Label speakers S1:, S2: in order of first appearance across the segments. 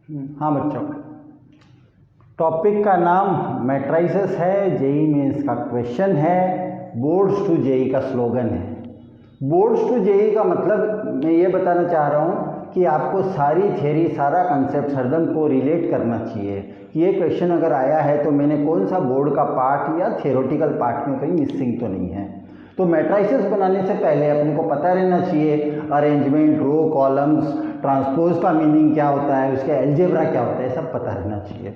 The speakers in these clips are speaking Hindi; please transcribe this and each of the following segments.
S1: हाँ बच्चों, टॉपिक का नाम मैट्राइसेस है, जेई में इसका क्वेश्चन है, बोर्ड्स टू जेई का स्लोगन है। बोर्ड्स टू जेई का मतलब मैं ये बताना चाह रहा हूँ कि आपको सारी थ्योरी, सारा कंसेप्ट हरदम को रिलेट करना चाहिए कि ये क्वेश्चन अगर आया है तो मैंने कौन सा बोर्ड का पार्ट या थियोरेटिकल पार्ट में कहीं मिसिंग तो नहीं है। तो मैट्राइसेस बनाने से पहले अपने को पता रहना चाहिए अरेंजमेंट, रो, कॉलम्स, ट्रांसपोज का मीनिंग क्या होता है, उसका एल्जेब्रा क्या होता है, सब पता रहना चाहिए।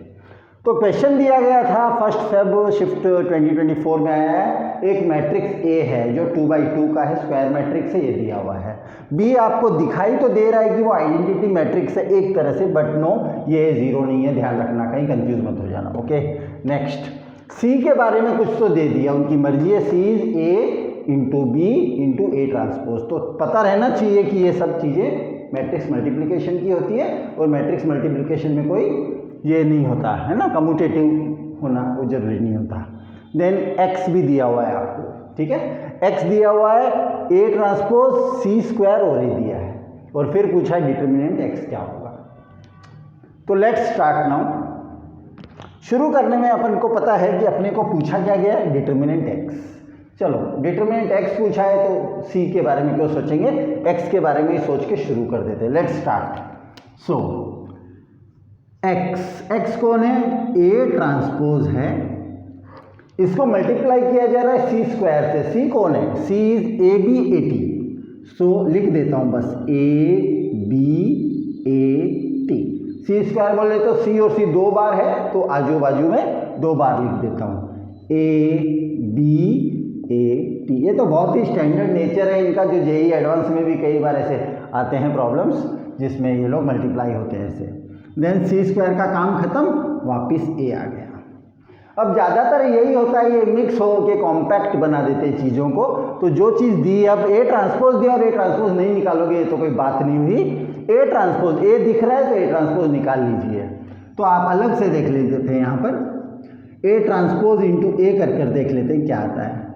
S1: तो क्वेश्चन दिया गया था 1 Feb शिफ्ट 2024 में आया है। एक मैट्रिक्स ए है जो 2x2 का है, स्क्वायर मैट्रिक्स है, ये दिया हुआ है। बी आपको दिखाई तो दे रहा है कि वो आइडेंटिटी मैट्रिक्स है एक तरह से, बट नो, ये जीरो नहीं है, ध्यान रखना, कहीं कंफ्यूज मत हो जाना। ओके, नेक्स्ट, सी के बारे में कुछ तो दे दिया, उनकी मर्जी है, C is A into B into A transpose. तो पता रहना चाहिए कि ये सब चीज़ें मैट्रिक्स मल्टीप्लिकेशन की होती है, और मैट्रिक्स मल्टीप्लिकेशन में कोई ये नहीं होता है ना, कम्यूटेटिव होना वो जरूरी नहीं होता। देन एक्स भी दिया हुआ है आपको, ठीक है, एक्स दिया हुआ है, ए ट्रांसपोज सी स्क्वायर और ए दिया है, और फिर पूछा है डिटर्मिनेंट एक्स क्या होगा। तो लेट्स स्टार्ट नाउ। शुरू करने में अपन को पता है कि अपने को पूछा क्या गया है, डिटर्मिनेंट एक्स। चलो, डिटर्मिनेंट एक्स पूछा है तो सी के बारे में क्यों सोचेंगे, एक्स के बारे में ही सोच के शुरू कर देते हैं। Let's start. सो एक्स कौन है, ए ट्रांसपोज है, इसको मल्टीप्लाई किया जा रहा है सी स्क्वायर से। सी कौन है, C is A B A T. So लिख देता हूं बस A B A T. C square बोले तो सी और सी दो बार है, तो आजू बाजू में दो बार लिख देता हूं, ए बी ए टी। ये तो बहुत ही स्टैंडर्ड नेचर है इनका, जो जेई एडवांस में भी कई बार ऐसे आते हैं प्रॉब्लम्स जिसमें ये लोग मल्टीप्लाई होते हैं ऐसे। देन सी स्क्वायर का काम खत्म, वापिस ए आ गया। अब ज़्यादातर यही होता है, ये मिक्स हो के कॉम्पैक्ट बना देते हैं चीज़ों को। तो जो चीज़ दी, अब ए ट्रांसपोज दिया और ए ट्रांसपोज नहीं निकालोगे तो कोई बात नहीं हुई। ए ट्रांसपोज, ए दिख रहा है तो ए ट्रांसपोज निकाल लीजिए। तो आप अलग से देख लेते थे, यहाँ पर ए ट्रांसपोज इंटू ए कर देख लेते हैं क्या आता है।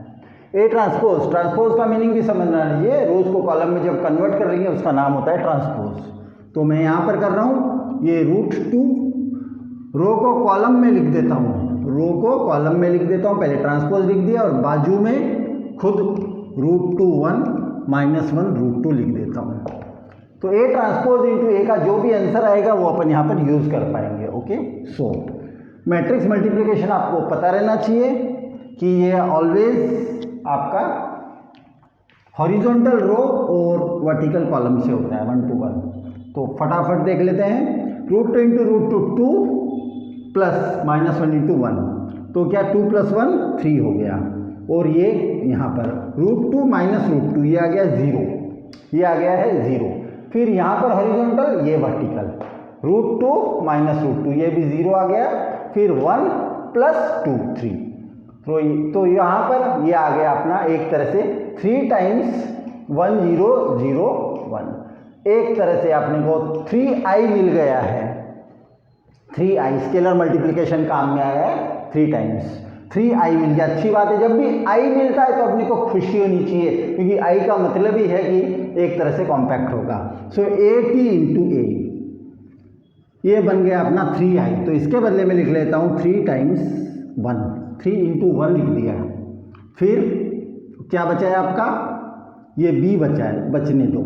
S1: ए ट्रांसपोज, ट्रांसपोज का मीनिंग भी समझना लीजिए, रोज को कॉलम में जब कन्वर्ट कर लेंगे उसका नाम होता है ट्रांसपोज। तो मैं यहाँ पर कर रहा हूँ ये √2, रो को कॉलम में लिख देता हूँ, रो को कॉलम में लिख देता हूँ, पहले ट्रांसपोज लिख दिया और बाजू में खुद √2 1 -1 √2 लिख देता हूँ। तो ए ट्रांसपोज इंटू ए का जो भी आंसर आएगा वो अपन यहाँ पर यूज कर पाएंगे। ओके, सो मैट्रिक्स मल्टीप्लिकेशन आपको पता रहना चाहिए कि ये ऑलवेज आपका हॉरिजॉन्टल रो और वर्टिकल कॉलम से होता है 1 to 1। तो फटाफट देख लेते हैं, √2 इंटू √2 2 प्लस -1 इंटू 1, तो क्या 2 + 1 3 हो गया, और ये यहाँ पर √2 - √2 ये आ गया 0, ये आ गया है 0। फिर यहाँ पर हॉरिजॉन्टल, ये वर्टिकल, √2 - √2 ये भी 0 आ गया, फिर 1 + 2 3। तो यहाँ पर ये आ गया अपना एक तरह से 3 टाइम्स 1 0 0 1, एक तरह से आपने को 3i मिल गया है। 3i स्केलर मल्टीप्लिकेशन काम में आया है, 3 टाइम्स 3i मिल गया। अच्छी बात है, जब भी i मिलता है तो अपने को खुशी होनी चाहिए, क्योंकि i का मतलब ही है कि एक तरह से कॉम्पैक्ट होगा। सो AT इंटू ए, ये बन गया अपना 3i। तो इसके बदले में लिख लेता हूँ 3 टाइम्स 1, 3 इंटू 1 लिख दिया। फिर क्या बचा है आपका, ये b बचा है, बचने दो।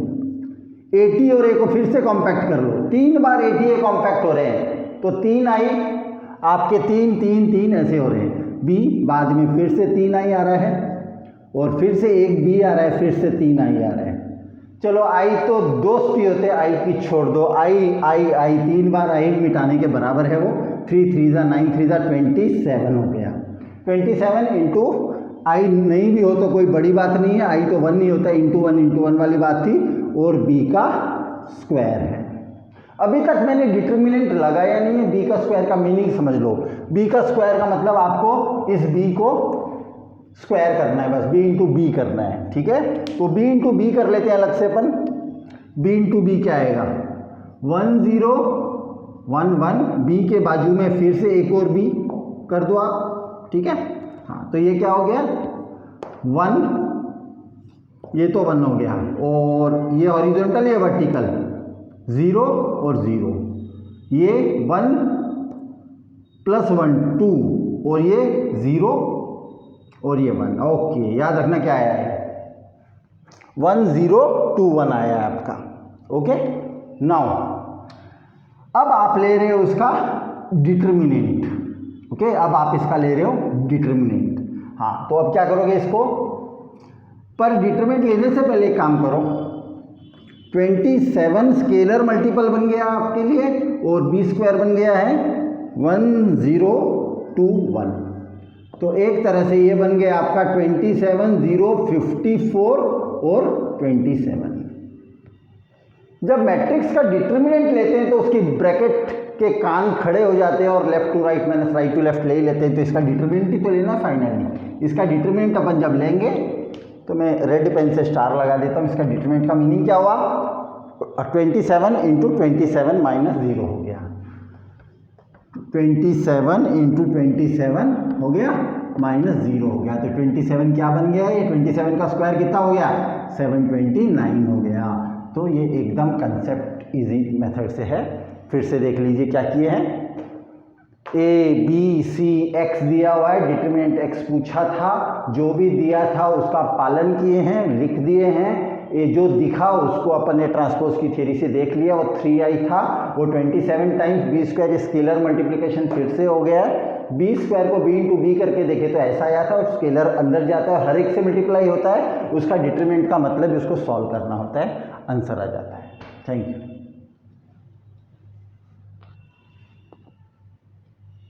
S1: AT और a को फिर से कॉम्पैक्ट कर लो, 3 बार AT a कॉम्पैक्ट हो रहे हैं, तो 3i आपके 3 3 3 ऐसे हो रहे हैं। b बाद में फिर से 3i आ रहा है, और फिर से एक b आ रहा है, फिर से 3i आ रहा है। चलो i तो दोस्त ही होते हैं, i की छोड़ दो, i 3 बार i मिटाने के बराबर है वो, 3 3 9 3 27 हो गया। 27 इंटू i नहीं भी हो तो कोई बड़ी बात नहीं है, i तो 1 नहीं होता, इंटू 1 वाली बात थी, और b का स्क्वायर है। अभी तक मैंने डिटर्मिनेंट लगाया नहीं है, b का स्क्वायर का मीनिंग समझ लो। b का स्क्वायर का मतलब आपको इस b को स्क्वायर करना है, बस b इंटू बी करना है, ठीक है। तो b इंटू बी कर लेते हैं अलग से अपन। b इंटू बी क्या आएगा, 1 0 1 1, b के बाजू में फिर से एक और b कर दो आप, ठीक है। हाँ, तो ये क्या हो गया 1, ये तो 1 हो गया, और ये हॉरिजॉन्टल, ये वर्टिकल, 0 और 0, ये 1 + 1 2 और ये 0 और ये 1। ओके, याद रखना क्या आया है, 1 0 2 1 आया है आपका। ओके, नाउ अब आप ले रहे हो उसका डिटर्मिनेंट। ओके, अब आप इसका ले रहे हो डिटर्मिनेंट। हाँ, तो अब क्या करोगे इसको, पर डिटर्मिनेंट लेने से पहले एक काम करो, 27 स्केलर मल्टीपल बन गया आपके लिए और b² बन गया है 1 0 2 1। तो एक तरह से ये बन गया आपका 27 0 54 और 27। जब मैट्रिक्स का डिटर्मिनेंट लेते हैं तो उसकी ब्रैकेट के कान खड़े हो जाते हैं और left to right minus right to left ले ही लेते हैं। तो इसका डिटर्मिनेंट ही तो लेना फाइनली। इसका डिटर्मिनेंट अपन जब लेंगे तो मैं रेड पेन से स्टार लगा देता हूँ। इसका डिटर्मिनेंट का मीनिंग क्या हुआ, 27 × 27 -0 हो गया, 27 × 27 हो गया -0 हो गया। तो 27 क्या बन गया, ये 27 का स्क्वायर कितना हो गया, 729 हो गया। तो ये एकदम कंसेप्ट इजी मेथड से है। फिर से देख लीजिए क्या किए हैं, A B C X दिया हुआ है, डिटरमिनेंट X पूछा था, जो भी दिया था उसका पालन किए हैं, लिख दिए हैं। ये जो दिखा उसको अपन ने ट्रांसपोज की थ्योरी से देख लिया, वो 3i था, वो 27 टाइम्स b² स्केलर मल्टीप्लिकेशन फिर से हो गया है। b² को b × b करके देखे तो ऐसा आया था, और स्केलर अंदर जाता है, हर एक से मल्टीप्लाई होता है, उसका डिटरमिनेंट का मतलब उसको सॉल्व करना होता है, आंसर आ जाता है। Thank you.